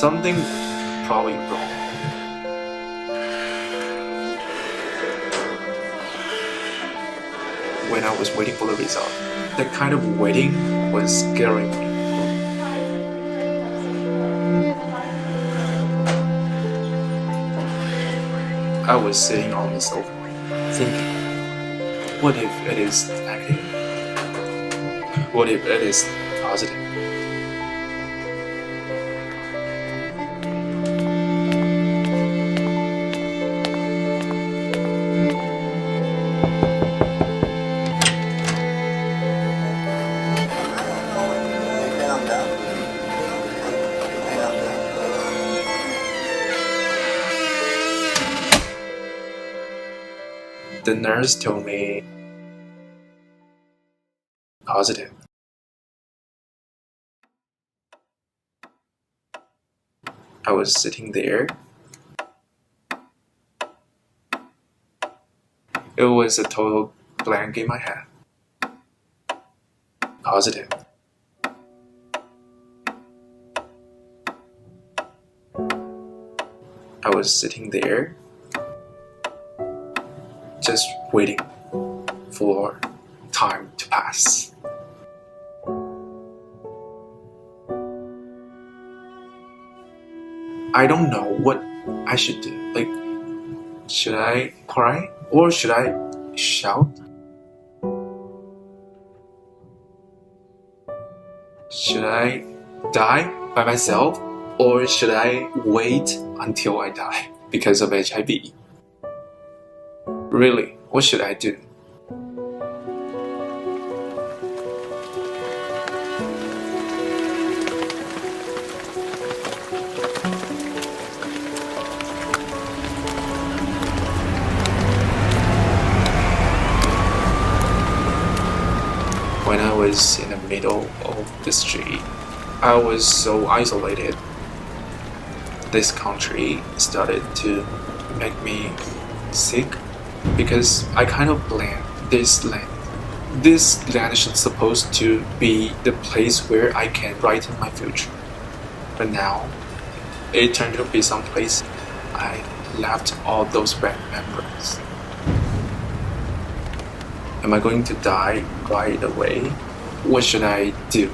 something probably wrong. When I was waiting for the result, that kind of waiting was scaring me. I was sitting on the sofa, thinking, what if it is negative? What if it is positive? The nurse told me positive. I was sitting there. It was a total blank in my head. Positive. I was sitting there, just waiting for time to pass. I don't know what I should do. Like, should I cry or should I shout? Should I die by myself or should I wait until I die because of HIV? Really, what should I do? When I was in the middle of the street, I was so isolated. This country started to make me sick because I kind of blamed this land. This land is supposed to be the place where I can brighten my future. But now, it turned to be some place I left all those bad memories. Am I going to die right away? What should I do?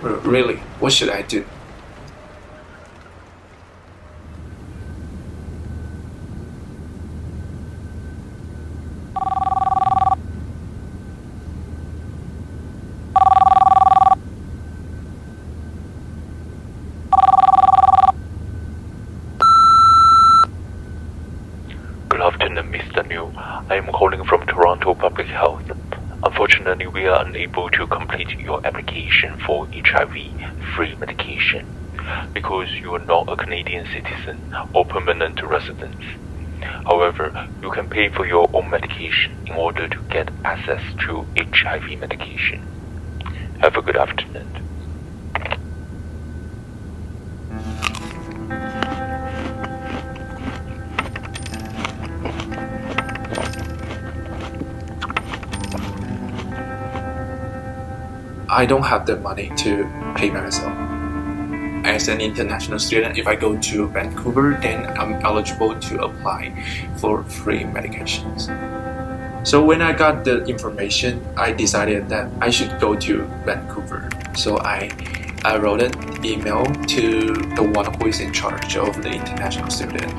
Really, what should I do? Good afternoon, Mr. New. I am calling from Toronto Public Health. Unfortunately, we are unable to complete your application for HIV-free medication because you are not a Canadian citizen or permanent resident. However, you can pay for your own medication in order to get access to HIV medication. Have a good afternoon. I don't have the money to pay myself. As an international student, if I go to Vancouver, then I'm eligible to apply for free medications. So when I got the information, I decided that I should go to Vancouver. So I wrote an email to the one who is in charge of the international student.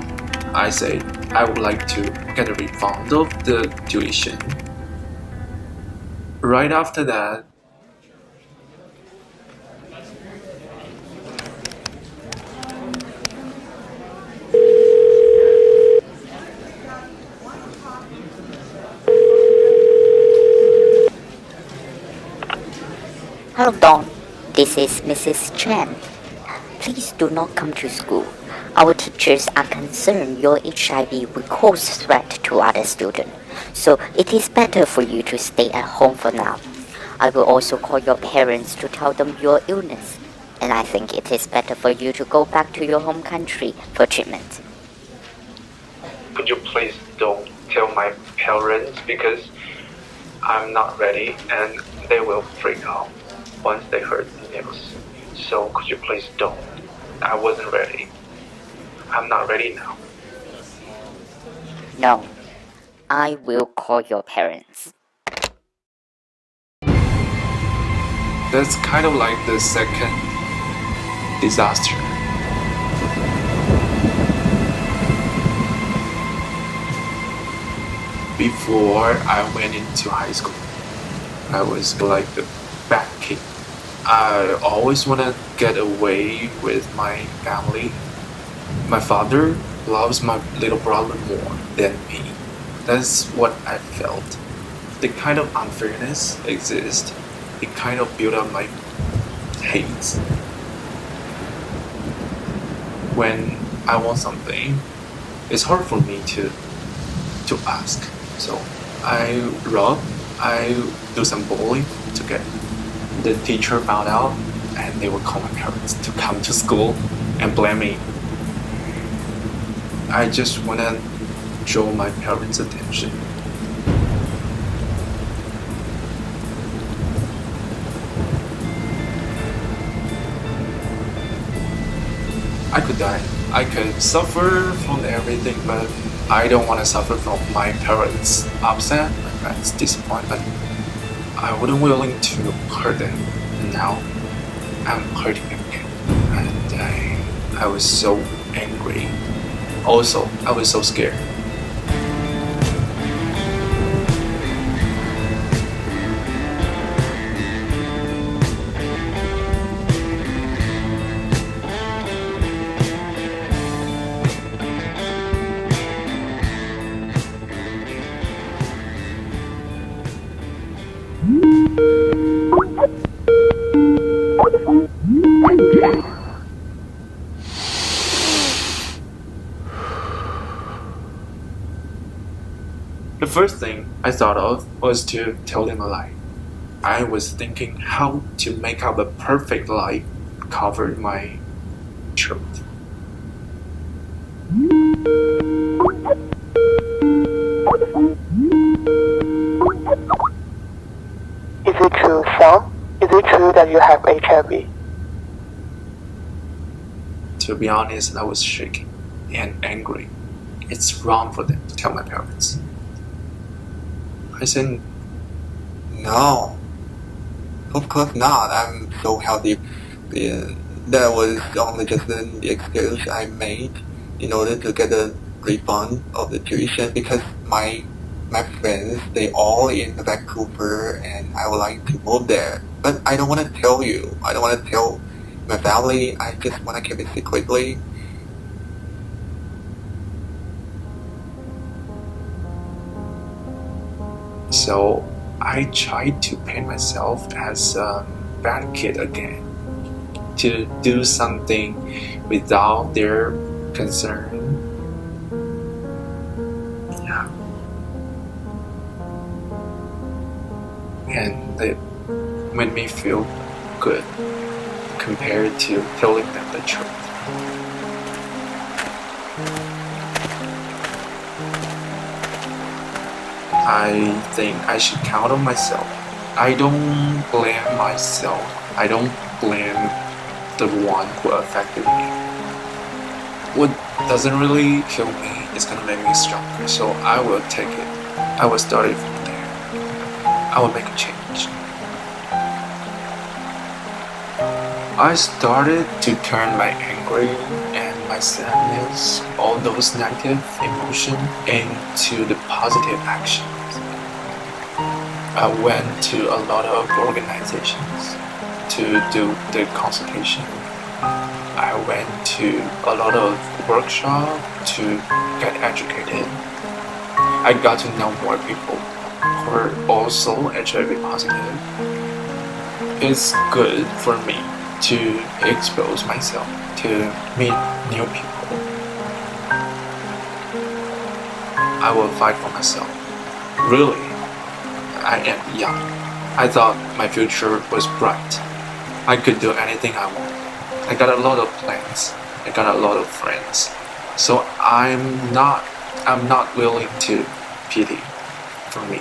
I said I would like to get a refund of the tuition. Right after that, Hello, Dawn. This is Mrs. Chen. Please do not come to school. Our teachers are concerned your HIV will cause threat to other students, so it is better for you to stay at home for now. I will also call your parents to tell them your illness, and I think it is better for you to go back to your home country for treatment. could you please don't tell my parents because I'm not ready and they will freak out once they heard the news. So could you please don't? I wasn't ready. I'm not ready now. No, I will call your parents. That's kind of like the second disaster. Before I went into high school, I was like the bad kid. I always want to get away with my family. My father loves my little brother more than me. That's what I felt. The kind of unfairness exists. It kind of built up my hate. When I want something, it's hard for me to ask. So I rob, I do some bullying to get it. The teacher found out and they would call my parents to come to school and blame me. I just want to draw my parents' attention. I could die. I could suffer from everything, but I don't want to suffer from my parents' upset, my parents' disappointment. I wasn't willing to hurt them. Now I'm hurting them again. And I was so angry. Also, I was so scared. The first thing I thought of was to tell them a lie. I was thinking how to make up a perfect lie cover my truth. Is it true, Sean? Is it true that you have HIV? To be honest, I was shaking and angry. It's wrong for them to tell my parents. I said, No, of course not. I'm so healthy. That was only just an excuse I made in order to get a refund of the tuition because my friends, they all in Vancouver and I would like to move there. But I don't want to tell you. I don't want to tell my family. I just want to keep it secretly. so I tried to paint myself as a bad kid again, to do something without their concern. Yeah. And it made me feel good compared to telling them the truth. I think I should count on myself. I don't blame myself. I don't blame the one who affected me. What doesn't really kill me is gonna make me stronger, so I will take it. I will start it from there. I will make a change. I started to turn my anger and my sadness, all those negative emotions, into the positive actions. I went to a lot of organizations to do the consultation. I went to a lot of workshops to get educated. I got to know more people who are also HIV positive. It's good for me to expose myself, to meet new people. I will fight for myself. Really, I am young. I thought my future was bright. I could do anything I want. I got a lot of plans. I got a lot of friends. So I'm not willing to pity for me.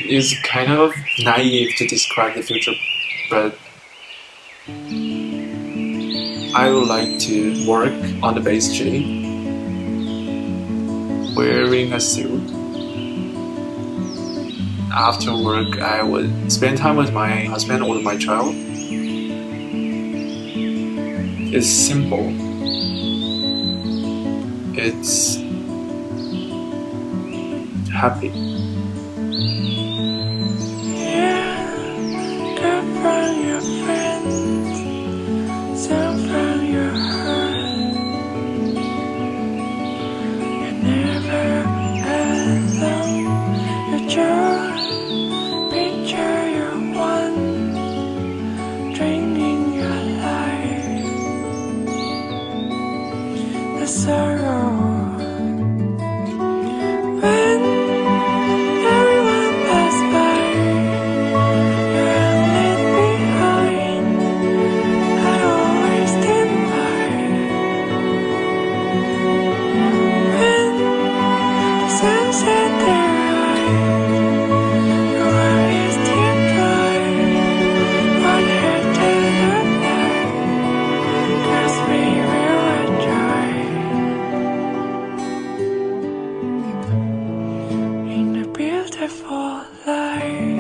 It's kind of naive to describe the future, but I would like to work on the base G, wearing a suit. After work, I would spend time with my husband or my child. It's simple. It's happy. Beautiful life.